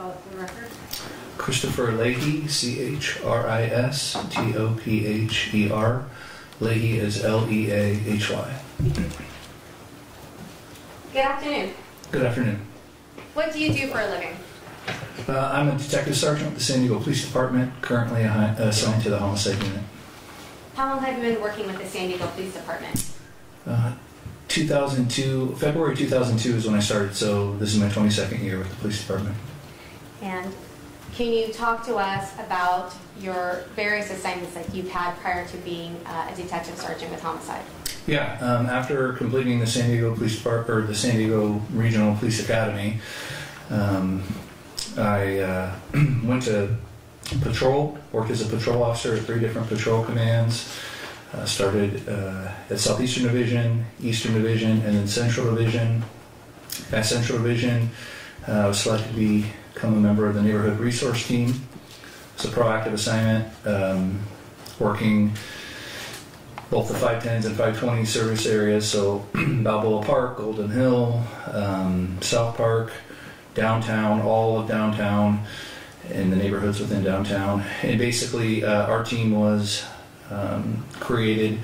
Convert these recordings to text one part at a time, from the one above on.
spell it for the record. Christopher Leahy, C-H-R-I-S-T-O-P-H-E-R. Leahy is L-E-A-H-Y. Good afternoon. Good afternoon. What do you do for a living? I'm a detective sergeant with the San Diego Police Department, currently assigned to the homicide unit. How long have you been working with the San Diego Police Department? 2002, February 2002 is when I started, so this is my 22nd year with the police department. And can you talk to us about your various assignments that you've had prior to being a detective sergeant with homicide? Yeah, after completing the San Diego Police Department, or the San Diego Regional Police Academy, I went to patrol, worked as a patrol officer at 3 different patrol commands. Started at Southeastern Division, Eastern Division, and then Central Division. At Central Division, I was selected to become a member of the Neighborhood Resource Team. It's a proactive assignment, working both the 510s and 520 service areas, so Balboa Park, Golden Hill, South Park, downtown, all of downtown, and the neighborhoods within downtown. And basically, our team was created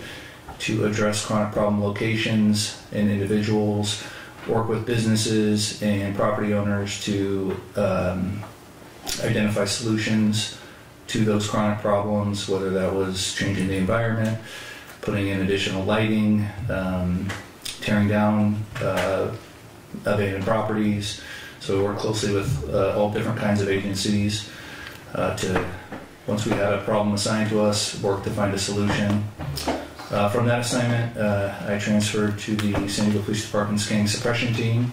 to address chronic problem locations and individuals, work with businesses and property owners to identify solutions to those chronic problems, whether that was changing the environment, putting in additional lighting, tearing down abandoned properties. So we work closely with all different kinds of agencies to, once we had a problem assigned to us, work to find a solution. From that assignment, I transferred to the San Diego Police Department's gang suppression team.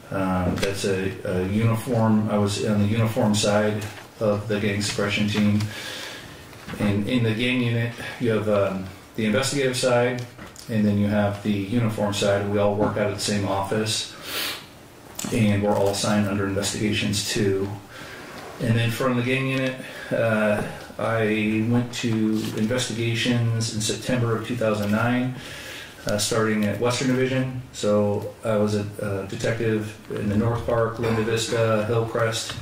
That's a uniform. I was on the uniform side of the gang suppression team. And in the gang unit, you have the investigative side, and then you have the uniform side. We all work out of the same office, and we're all assigned under investigations too. And then from the gang unit, I went to investigations in September of 2009, starting at Western Division. So I was a detective in the North Park, Linda Vista, Hillcrest,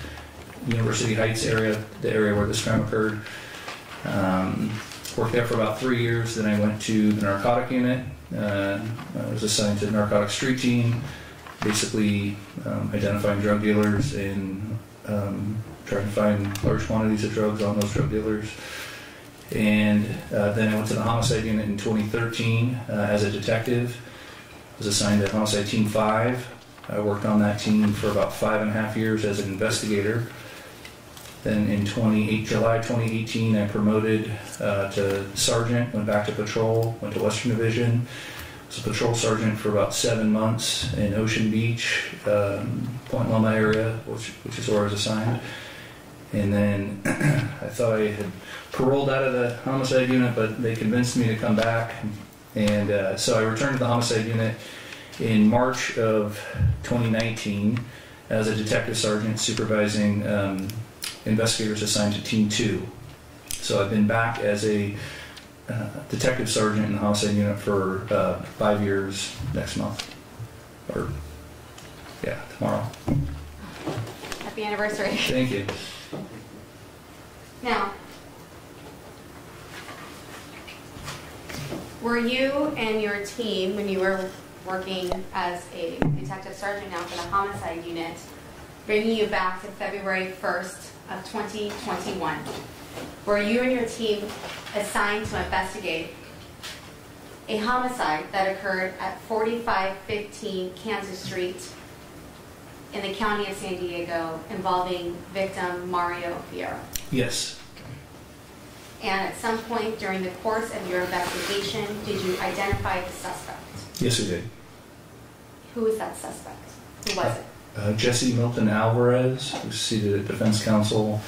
University Heights area, the area where this crime occurred. Worked there for about 3 years. Then I went to the narcotic unit. I was assigned to the narcotic street team, basically identifying drug dealers and trying to find large quantities of drugs on those drug dealers. And then I went to the homicide unit in 2013 as a detective. I was assigned to homicide team 5. I worked on that team for about 5.5 years as an investigator. Then in July 2018, I promoted to sergeant, went back to patrol, went to Western Division. Was a patrol sergeant for about 7 months in Ocean Beach, Point Loma area, which is where I was assigned. And then I thought I had paroled out of the homicide unit, but they convinced me to come back. And so I returned to the homicide unit in March of 2019 as a detective sergeant supervising investigators assigned to Team 2. So I've been back as a detective sergeant in the homicide unit for 5 years next month. Or, yeah, tomorrow. Happy anniversary. Thank you. Now, were you and your team, when you were working as a detective sergeant now for the homicide unit, bringing you back to February 1st of 2021, were you and your team assigned to investigate a homicide that occurred at 4515 Kansas Street in the county of San Diego involving victim Mario Fierro? Yes. And at some point during the course of your investigation, did you identify the suspect? Yes, we did. Who was that suspect? Who was it? Jesse Alvarez, who's seated at defense counsel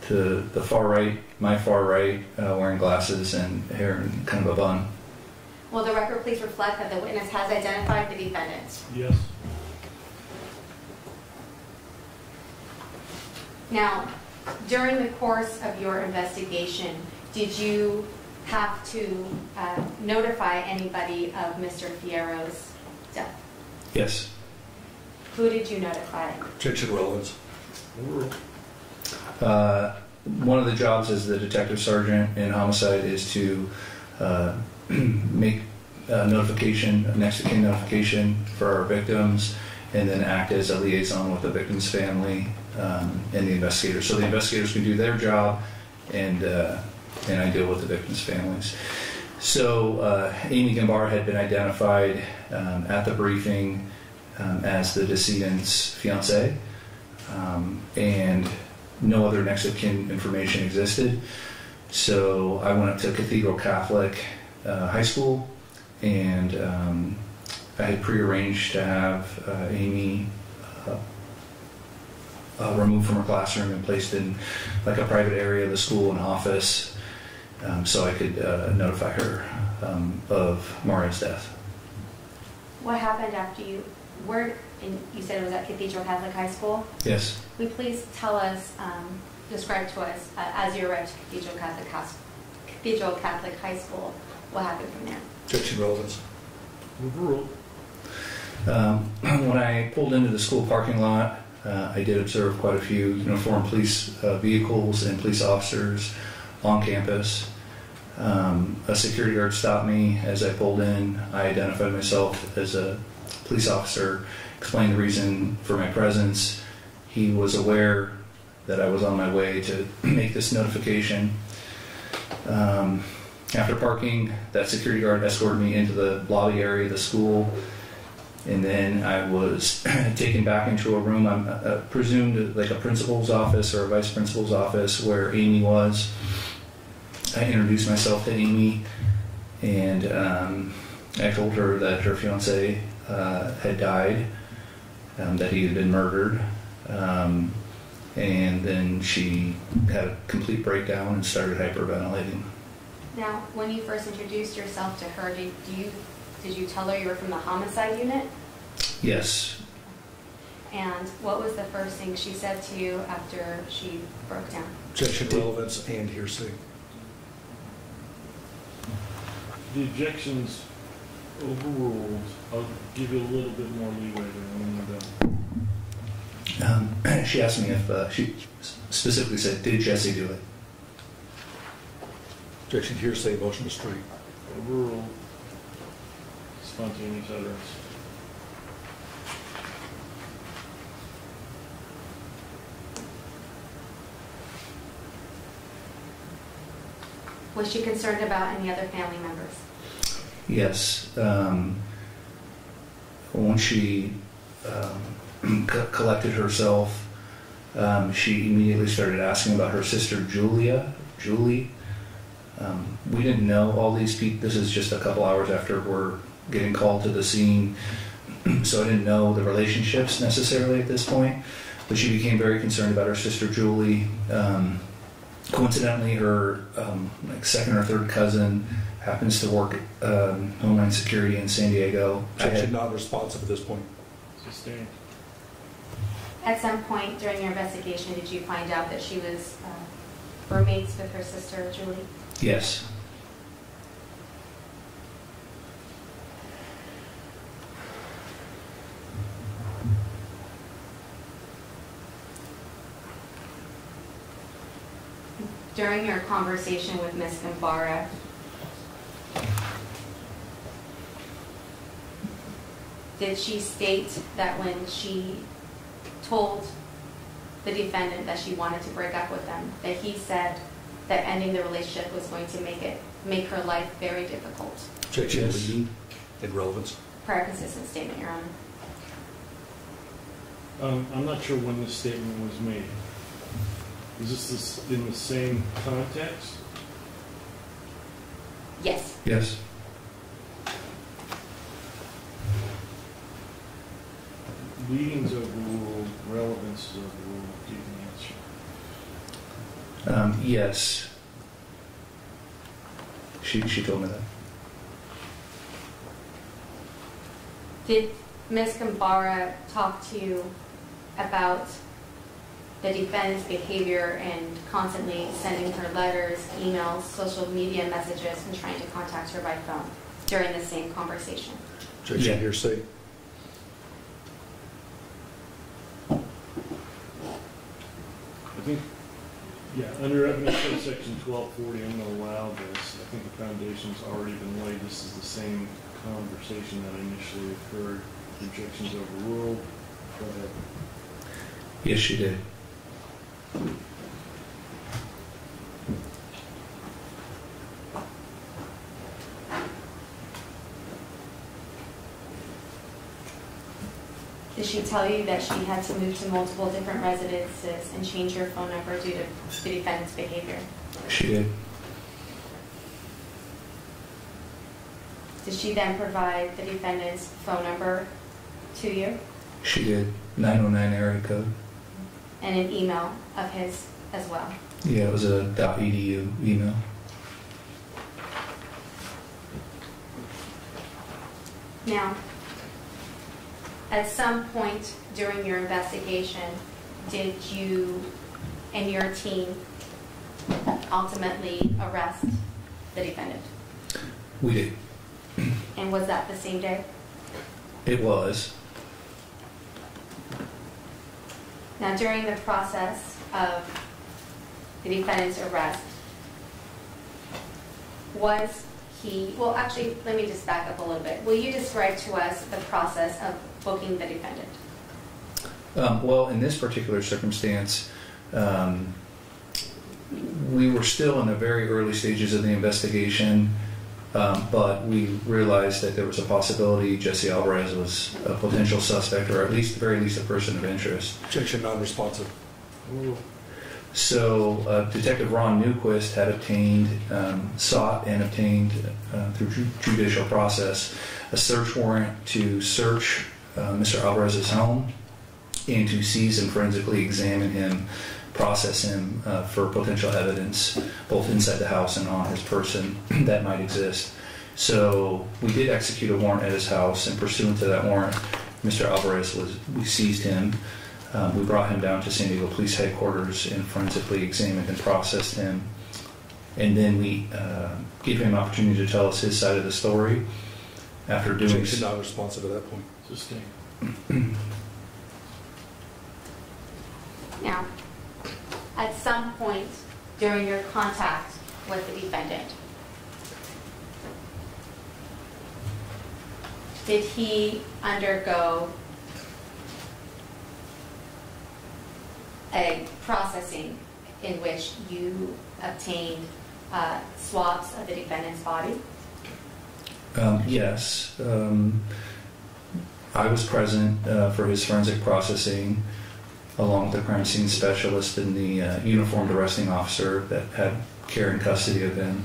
to the far right, my far right, wearing glasses and hair and kind of a bun. Will the record please reflect that the witness has identified the defendant? Yes. Now, during the course of your investigation, did you have to notify anybody of Mr. Fierro's death? Yes. Who did you notify? Attention relevance. Overruled. One of the jobs as the detective sergeant in homicide is to make notification, next of kin notification for our victims, and then act as a liaison with the victim's family and the investigators. So the investigators can do their job, and I deal with the victims' families. So Amy Gambara had been identified at the briefing as the decedent's fiancé, and no other next of kin information existed. So I went up to Cathedral Catholic High School, and I had prearranged to have Amy removed from her classroom and placed in like a private area of the school, an office, so I could notify her of Mario's death. What happened after you were, and you said it was at Cathedral Catholic High School? Yes. Will you please tell us, describe to us, as you arrived to Cathedral Catholic High School, what happened from there? Objection, relevance. Overruled. When I pulled into the school parking lot, I did observe quite a few uniformed police vehicles and police officers on campus. A security guard stopped me as I pulled in. I identified myself as a police officer, explained the reason for my presence. He was aware that I was on my way to make this notification. After parking, that security guard escorted me into the lobby area of the school, and then I was taken back into a room, I'm presumed like a principal's office or a vice principal's office, where Amy was. I introduced myself to Amy, and I told her that her fiancé had died, that he had been murdered, and then she had a complete breakdown and started hyperventilating. Now, when you first introduced yourself to her, did you tell her you were from the homicide unit? Yes. And what was the first thing she said to you after she broke down? Objection, relevance, and hearsay. The objection's overruled. I'll give you a little bit more leeway there when you're done. She asked me if she specifically said, "Did Jesse do it?" Objection, hearsay, motion to strike. Overruled. Spontaneous utterance. Was she concerned about any other family members? Yes. Once she collected herself, she immediately started asking about her sister Julie. We didn't know all these people. This is just a couple hours after we're getting called to the scene, so I didn't know the relationships necessarily at this point. But she became very concerned about her sister Julie. Coincidentally, her second or third cousin happens to work at Homeland Security in San Diego. Objection, not responsive at this point. Sustained. At some point during your investigation, did you find out that she was roommates with her sister Julie? Yes. During your conversation with Ms. Gambara, did she state that when she told the defendant that she wanted to break up with them, that he said that ending the relationship was going to make her life very difficult? Objection, Yes. leading and relevance. Prior consistent statement, Your Honor. I'm not sure when this statement was made. Is this in the same context? Yes. Yes. Leading's overruled, relevance is overruled. Do you can answer? Yes. She told me that. Did Ms. Gambara talk to you about the defendant's behavior and constantly sending her letters, emails, social media messages, and trying to contact her by phone during the same conversation? Objection, Yeah. hearsay. I think, yeah, under evidence code section 1240, I'm going to allow this. I think the foundation's already been laid. This is the same conversation that initially occurred. Objections overruled. Go ahead. Yes, she did. Did she tell you that she had to move to multiple different residences and change her phone number due to the defendant's behavior? She did. Did she then provide the defendant's phone number to you She did. 909 area code. and an email of his as well? Yeah, it was a .edu email. Now, at some point during your investigation, did you and your team ultimately arrest the defendant? We did. And was that the same day? It was. Now, during the process of the defendant's arrest, was he, well, actually, let me just back up a little bit. Will you describe to us the process of booking the defendant? Well, in this particular circumstance, we were still in the very early stages of the investigation, but we realized that there was a possibility Jesse Alvarez was a potential suspect, or at least, very least, a person of interest. Objection non-responsive. So Detective Ron Newquist had sought and obtained through judicial process a search warrant to search Mr. Alvarez's home and to seize and forensically examine him, process him for potential evidence both inside the house and on his person that might exist. So we did execute a warrant at his house, and pursuant to that warrant, Mr. Alvarez we seized him. We brought him down to San Diego Police Headquarters and forensically examined and processed him. And then we gave him an opportunity to tell us his side of the story. After doing Objection non-responsive at that point. Sustained. Now, at some point during your contact with the defendant, did he undergo a processing in which you obtained swabs of the defendant's body? Yes. I was present for his forensic processing, along with the crime scene specialist and the uniformed arresting officer that had care and custody of him.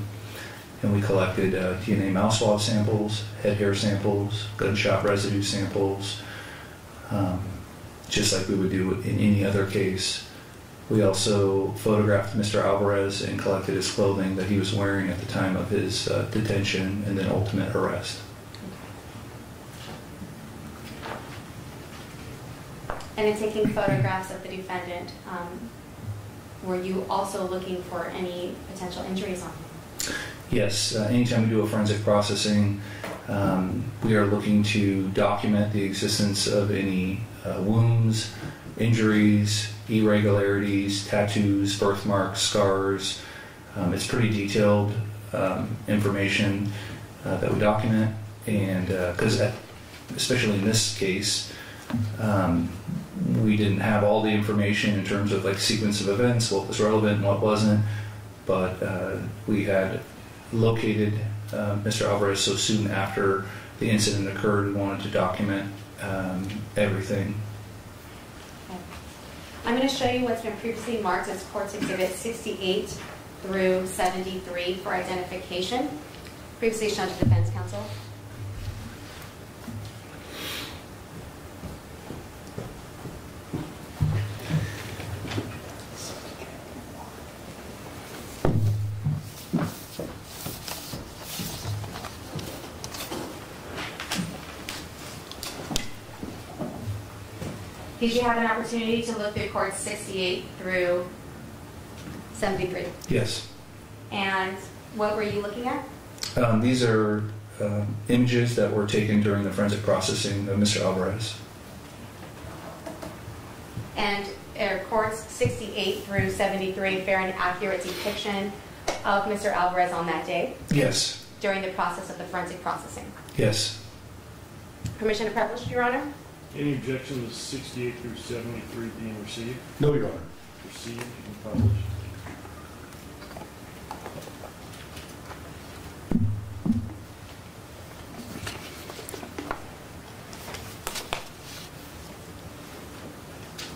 And we collected DNA mouse swab samples, head hair samples, gunshot residue samples, just like we would do in any other case. We also photographed Mr. Alvarez and collected his clothing that he was wearing at the time of his detention and then ultimate arrest. And in taking photographs of the defendant, were you also looking for any potential injuries on him? Yes, anytime we do a forensic processing, we are looking to document the existence of any wounds, injuries, irregularities, tattoos, birthmarks, scars. It's pretty detailed information that we document, and because especially in this case, we didn't have all the information in terms of like sequence of events, what was relevant and what wasn't, but we had located Mr. Alvarez so soon after the incident occurred. We wanted to document everything. Okay. I'm going to show you what's been previously marked as Courts Exhibit 68 through 73 for identification, previously shown to Defense Counsel. Did you have an opportunity to look through Courts 68 through 73? Yes. And what were you looking at? These are images that were taken during the forensic processing of Mr. Alvarez. And court's 68 through 73 fair and accurate depiction of Mr. Alvarez on that day Yes. during the process of the forensic processing? Yes. Permission to publish, Your Honor? Any objection to 68 through 73 being received? No, Your Honor. Received and published.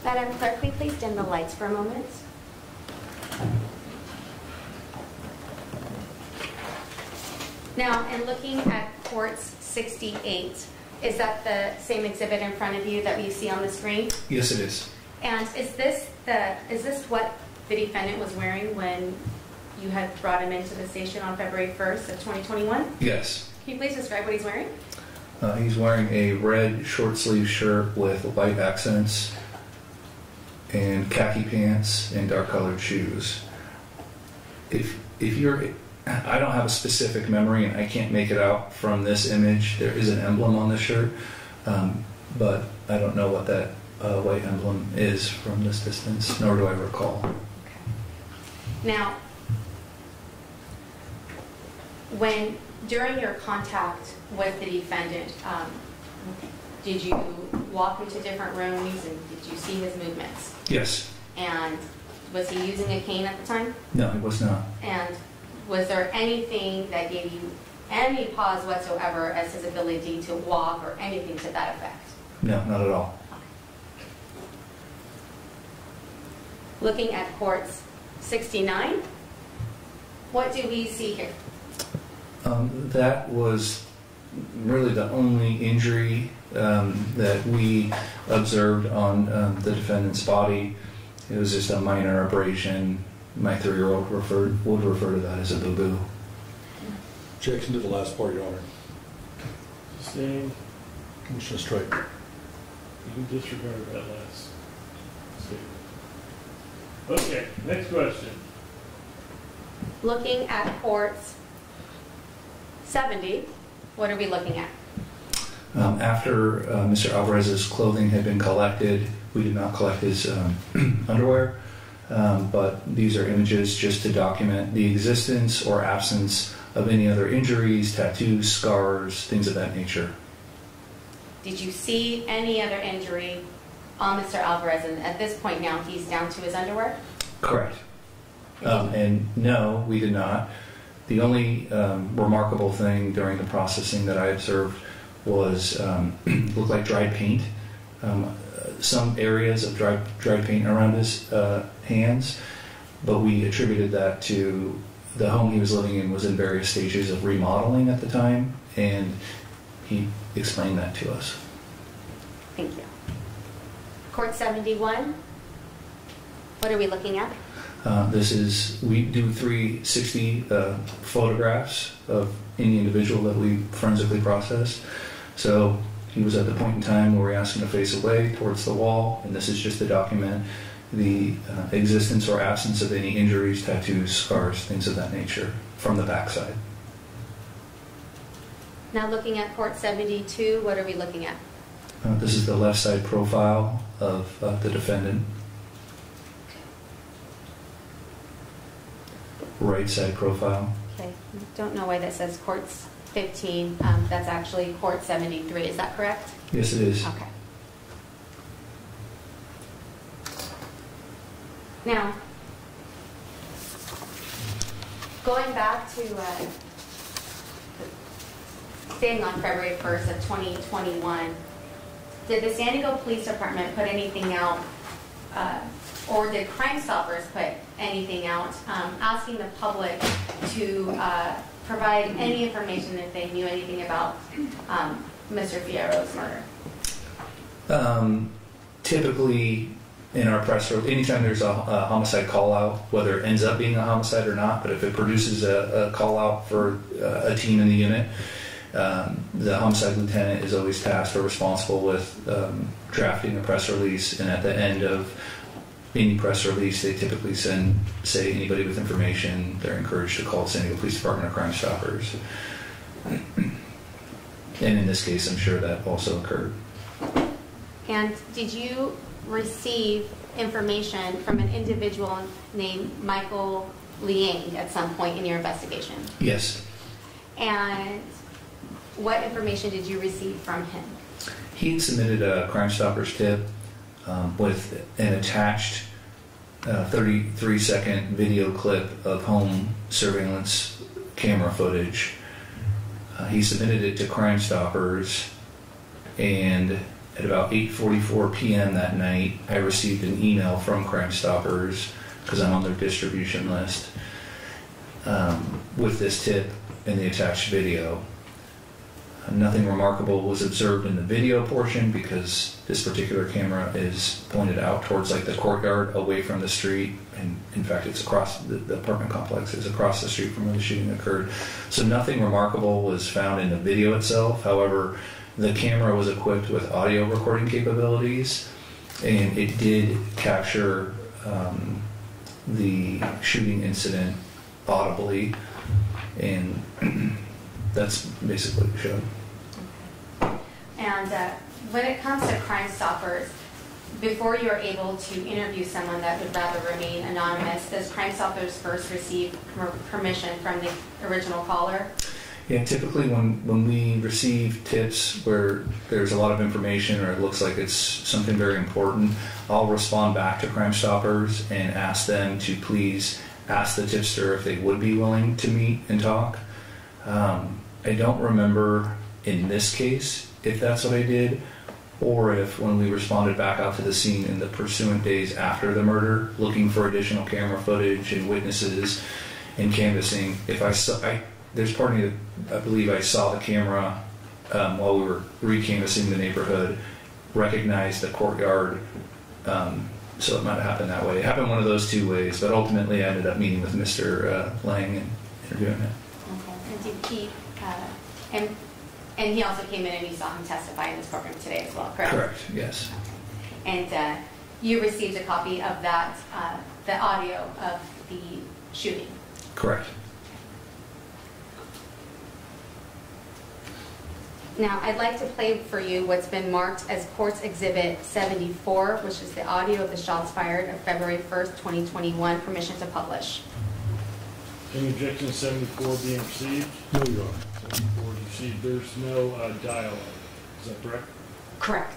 Madam Clerk, will you please dim the lights for a moment? Now, in looking at courts 68, is that the same exhibit in front of you that we see on the screen? Yes, it is. And is this what the defendant was wearing when you had brought him into the station on February 1st of 2021? Yes. Can you please describe what he's wearing? He's wearing a red short sleeve shirt with white accents and khaki pants and dark colored shoes. If you're, I don't have a specific memory and I can't make it out from this image. There is an emblem on the shirt, but I don't know what that white emblem is from this distance, nor do I recall. Okay. Now, during your contact with the defendant, did you walk into different rooms and did you see his movements? Yes. And was he using a cane at the time? No, he was not. And was there anything that gave you any pause whatsoever as his ability to walk or anything to that effect? No, not at all. Looking at courts 69, what do we see here? That was really the only injury that we observed on the defendant's body. It was just a minor abrasion. My 3-year-old would refer to that as a boo-boo. Objection to the last part, Your Honor. Sustained. Motion to strike. You can disregard that last statement. Okay, next question. Looking at courts 70, what are we looking at? After Mr. Alvarez's clothing had been collected, we did not collect his underwear, but these are images just to document the existence or absence of any other injuries, tattoos, scars, things of that nature. Did you see any other injury on Mr. Alvarez? And at this point now, he's down to his underwear? Correct. And no, we did not. The only remarkable thing during the processing that I observed was looked like dried paint. Some areas of dried paint around his hands, but we attributed that to the home he was living in was in various stages of remodeling at the time, and he explained that to us. Thank you. Court 71, what are we looking at? We do 360 photographs of any individual that we forensically processed. So he was at the point in time where we asked him to face away towards the wall, and this is just to document the existence or absence of any injuries, tattoos, scars, things of that nature from the backside. Now looking at court 72, what are we looking at? This is the left side profile of the defendant. Right side profile. Okay, don't know why that says courts 15. That's actually court 73. Is that correct? Yes, it is. Okay. Now, going back to staying on February 1st of 2021, did the San Diego Police Department put anything out, or did Crime Stoppers put anything out asking the public to provide any information if they knew anything about Mr. Fierro's murder? Typically, in our press release, anytime there's a homicide call out, whether it ends up being a homicide or not, but if it produces a call out for a team in the unit, the homicide lieutenant is always tasked or responsible with drafting a press release, and at the end of any press release, they typically say anybody with information, they're encouraged to call the San Diego Police Department or Crime Stoppers. And in this case, I'm sure that also occurred. And did you receive information from an individual named Michael Liang at some point in your investigation. Yes. And what information did you receive from him? He had submitted a Crime Stoppers tip with an attached 33-second video clip of home surveillance camera footage. He submitted it to Crime Stoppers, and at about 8:44 p.m. that night, I received an email from Crime Stoppers, because I'm on their distribution list, with this tip and the attached video. Nothing remarkable was observed in the video portion because this particular camera is pointed out towards like the courtyard away from the street, and in fact it's across the apartment complex is across the street from where the shooting occurred. So nothing remarkable was found in the video itself. However, the camera was equipped with audio recording capabilities, and it did capture the shooting incident audibly, and that's basically what it showed. And when it comes to Crime Stoppers, before you're able to interview someone that would rather remain anonymous, does Crime Stoppers first receive permission from the original caller? Yeah, typically when we receive tips where there's a lot of information or it looks like it's something very important, I'll respond back to Crime Stoppers and ask them to please ask the tipster if they would be willing to meet and talk. I don't remember in this case if that's what I did, or if when we responded back out to the scene in the pursuant days after the murder, looking for additional camera footage and witnesses and canvassing, if I saw, there's part of me that I believe I saw the camera while we were re-canvassing the neighborhood, recognized the courtyard, so it might have happened that way. It happened one of those two ways, but ultimately I ended up meeting with Mr. Lang and interviewing him. Okay. And did he, and he also came in and you saw him testify in this courtroom today as well, correct? Correct, yes. And you received a copy of that, the audio of the shooting? Correct. Now, I'd like to play for you what's been marked as Court's Exhibit 74, which is the audio of the shots fired of February 1st, 2021, permission to publish. Any objection to 74 being received? No, Your Honor. 74 is received. There's no dialogue. Is that correct? Correct.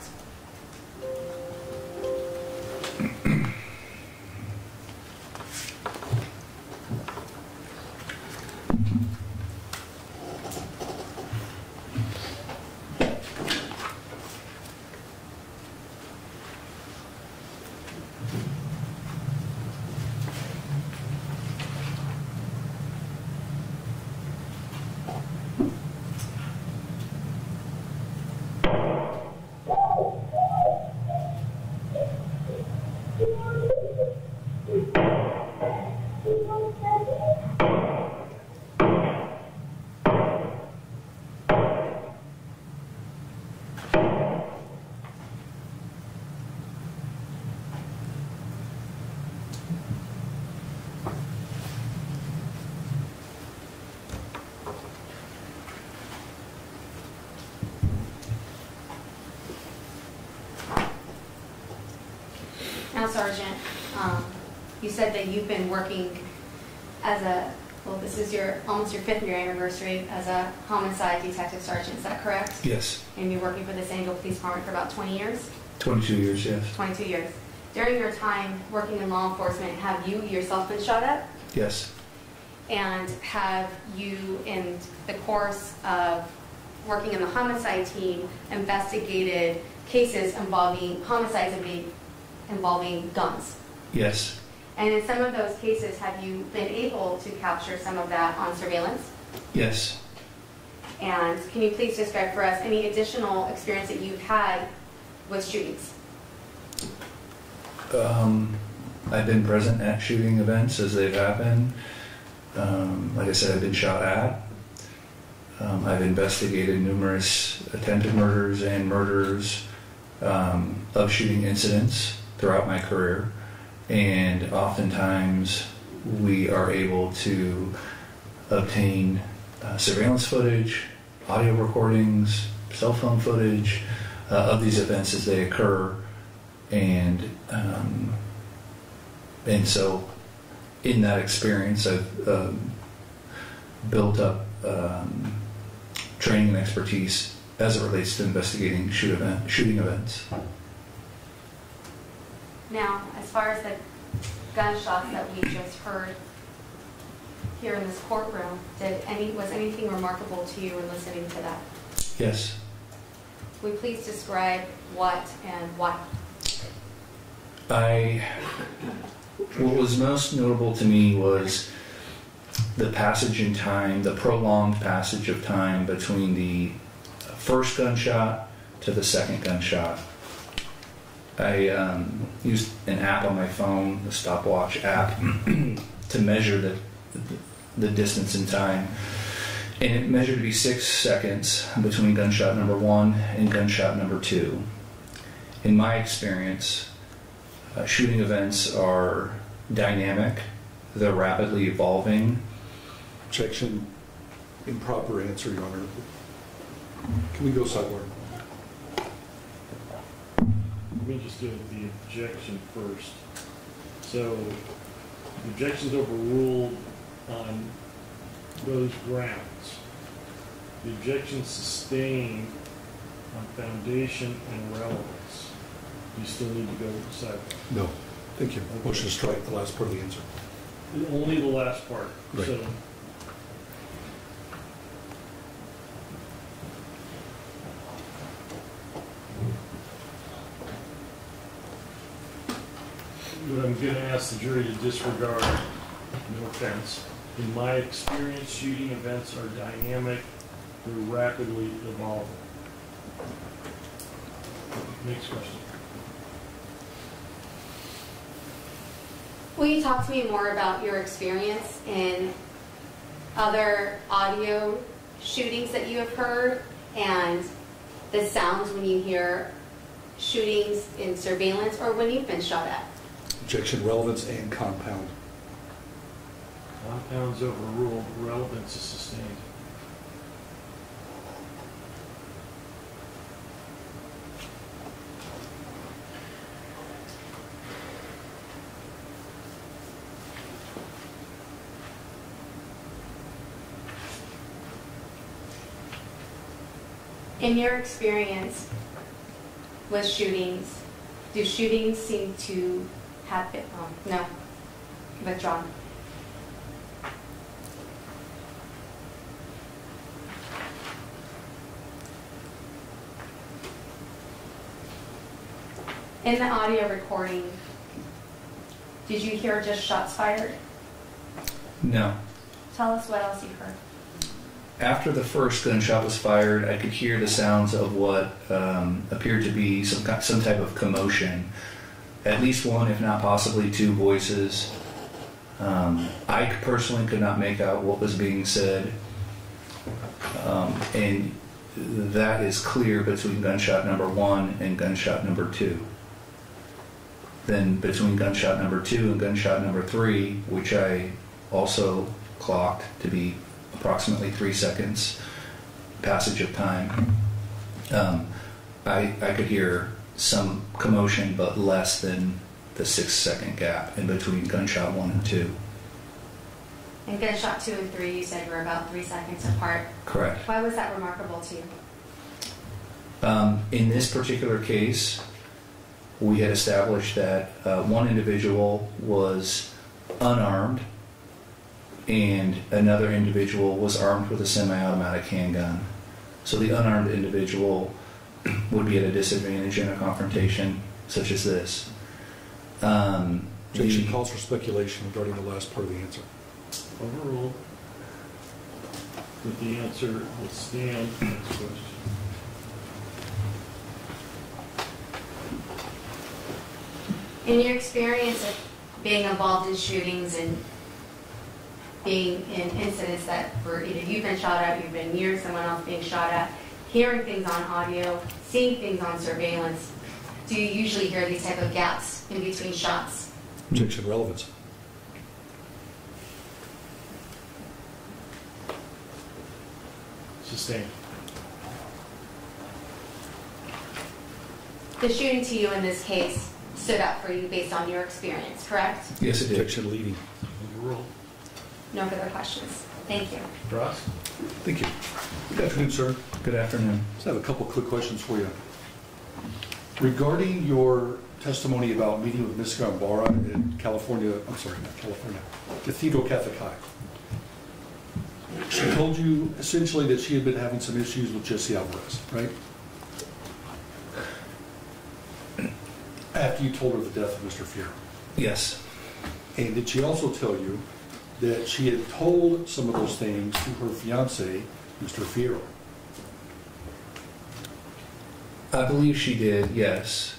Now, Sergeant, you said that you've been working as well, this is almost your 5th year anniversary as a homicide detective sergeant, is that correct? Yes. And you've been working for the San Diego Police Department for about 20 years? 22 years, yes. 22 years. During your time working in law enforcement, have you yourself been shot at? Yes. And have you, in the course of working in the homicide team, investigated cases involving homicides involving guns? Yes. And in some of those cases, have you been able to capture some of that on surveillance? Yes. And can you please describe for us any additional experience that you've had with shootings? I've been present at shooting events as they've happened. Like I said, I've been shot at. I've investigated numerous attempted murders and murders of shooting incidents throughout my career. And oftentimes we are able to obtain surveillance footage, audio recordings, cell phone footage of these events as they occur. And And so in that experience, I've built up training and expertise as it relates to investigating shooting events. Now, as far as the gunshots that we just heard here in this courtroom, was anything remarkable to you in listening to that? Yes. Will you please describe what and why? What was most notable to me was the passage in time, the prolonged passage of time between the first gunshot to the second gunshot. I used an app on my phone, the stopwatch app, to measure the distance in time. And it measured to be 6 seconds between gunshot number 1 and gunshot number 2. In my experience, shooting events are dynamic, they're rapidly evolving. Objection, improper answer, Your Honor. Can we go sidebar? Let me just deal with the objection first. So, the objection's overruled on those grounds. The objection's sustained on foundation and relevance. You still need to go sidebar. No. Thank you. Okay. Motion to strike the last part of the answer. Only the last part. Right. So, what I'm going to ask the jury to disregard, no offense. In my experience, shooting events are dynamic, they're rapidly evolving. Next question. Will you talk to me more about your experience in other audio shootings that you have heard and the sounds when you hear shootings in surveillance or when you've been shot at? Objection, relevance and compound. Compounds overruled, relevance is sustained. In your experience with shootings, do shootings seem to have been, no, withdrawn? In the audio recording, did you hear just shots fired? No. Tell us what else you heard. After the first gunshot was fired, I could hear the sounds of what appeared to be some type of commotion. At least one, if not possibly two voices. I personally could not make out what was being said. And that is clear between gunshot number 1 and gunshot number 2. Then between gunshot number 2 and gunshot number 3, which I also clocked to be approximately 3 seconds passage of time, I could hear some commotion, but less than the 6-second gap in between gunshot 1 and 2. And gunshot 2 and 3, you said were about 3 seconds apart. Correct. Why was that remarkable to you? In this particular case, we had established that one individual was unarmed and another individual was armed with a semi-automatic handgun. So the unarmed individual would be at a disadvantage in a confrontation such as this. Objection calls for speculation regarding the last part of the answer. Overruled. With the answer will stand. Next question. In your experience of being involved in shootings and being in incidents that were either you've been shot at, you've been near someone else being shot at, hearing things on audio, seeing things on surveillance, do you usually hear these type of gaps in between shots? Objection, relevance. Sustained. The shooting to you in this case stood out for you based on your experience, correct? Yes, it did. Objection leading. Overruled. No further questions. Thank you. Ross? Thank you. Good afternoon, sir. Good afternoon. Just have a couple quick questions for you. Regarding your testimony about meeting with Ms. Gambara at Cathedral Catholic High. She told you essentially that she had been having some issues with Jesse Alvarez, right? After you told her the death of Mr. Fierro. Yes. And did she also tell you that she had told some of those things to her fiancé, Mr. Fierro? I believe she did, yes.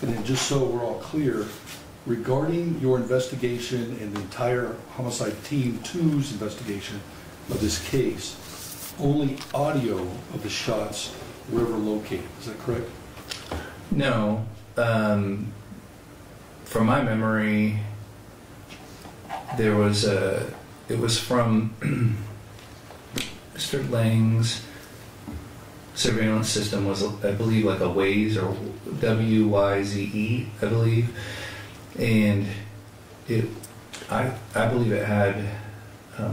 And then just so we're all clear, regarding your investigation and the entire homicide team 2's investigation of this case, only audio of the shots were ever located. Is that correct? No. From my memory, it was from Mr. Lang's surveillance system was, I believe, like a Waze or WYZE, I believe. And I believe it had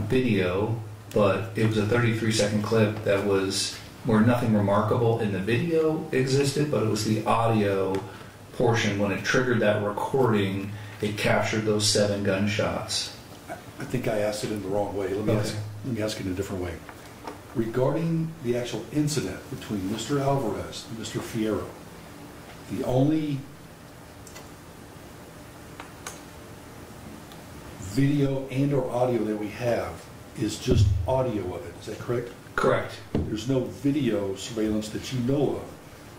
video, but it was a 33-second clip that was where nothing remarkable in the video existed, but it was the audio portion. When it triggered that recording, it captured those 7 gunshots. I think I asked it in the wrong way. Let me ask it in a different way. Regarding the actual incident between Mr. Alvarez and Mr. Fierro, the only video and or audio that we have is just audio of it. Is that correct? Correct. There's no video surveillance that you know of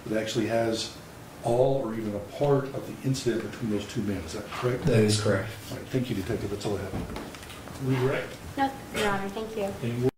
that actually has all or even a part of the incident between those 2 men. Is that correct? That is correct. All right, thank you, Detective. That's all I have. Redirect? No, Your Honor, thank you. Any